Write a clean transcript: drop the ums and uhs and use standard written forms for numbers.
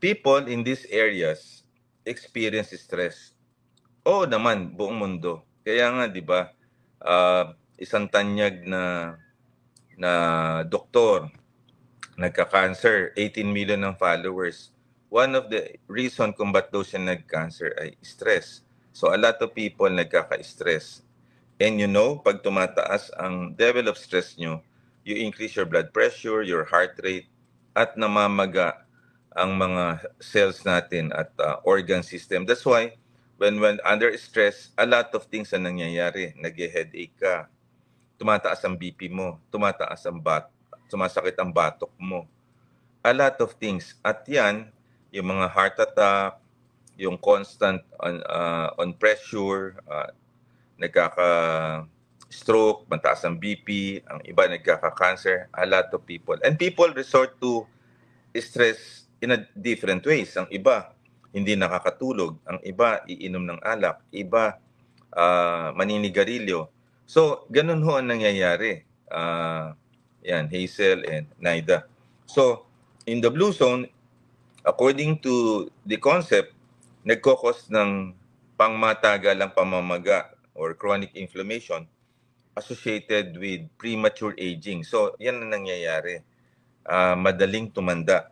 people in these areas experience stress. Oo naman, buong mundo. Kaya nga, di ba, isang tanyag na doktor, nagka-cancer, 18 million ng followers. One of the reason kung ba't daw siya nag-cancer ay stress. So a lot of people nagkaka-stress. And you know, pag tumataas ang level of stress nyo, you increase your blood pressure, your heart rate, at namamaga ang mga cells natin at organ system. That's why when under stress, a lot of things ang nangyayari. Nag-headache ka, tumataas ang BP mo, sumasakit ang batok mo. A lot of things. At yan, yung mga heart attack, yung constant on pressure, nagkaka-stroke, mataas ang BP, ang iba nagkaka-cancer, a lot of people. And people resort to stress in a different ways. Ang iba, hindi nakakatulog. Ang iba, iinom ng alak. Iba, maninigarilyo. So, ganun ho ang nangyayari. Yan, Hazel and Naida. So, in the blue zone, according to the concept, nagkokos ng pangmatagalang pamamaga or chronic inflammation associated with premature aging. So, yan ang nangyayari. Madaling tumanda.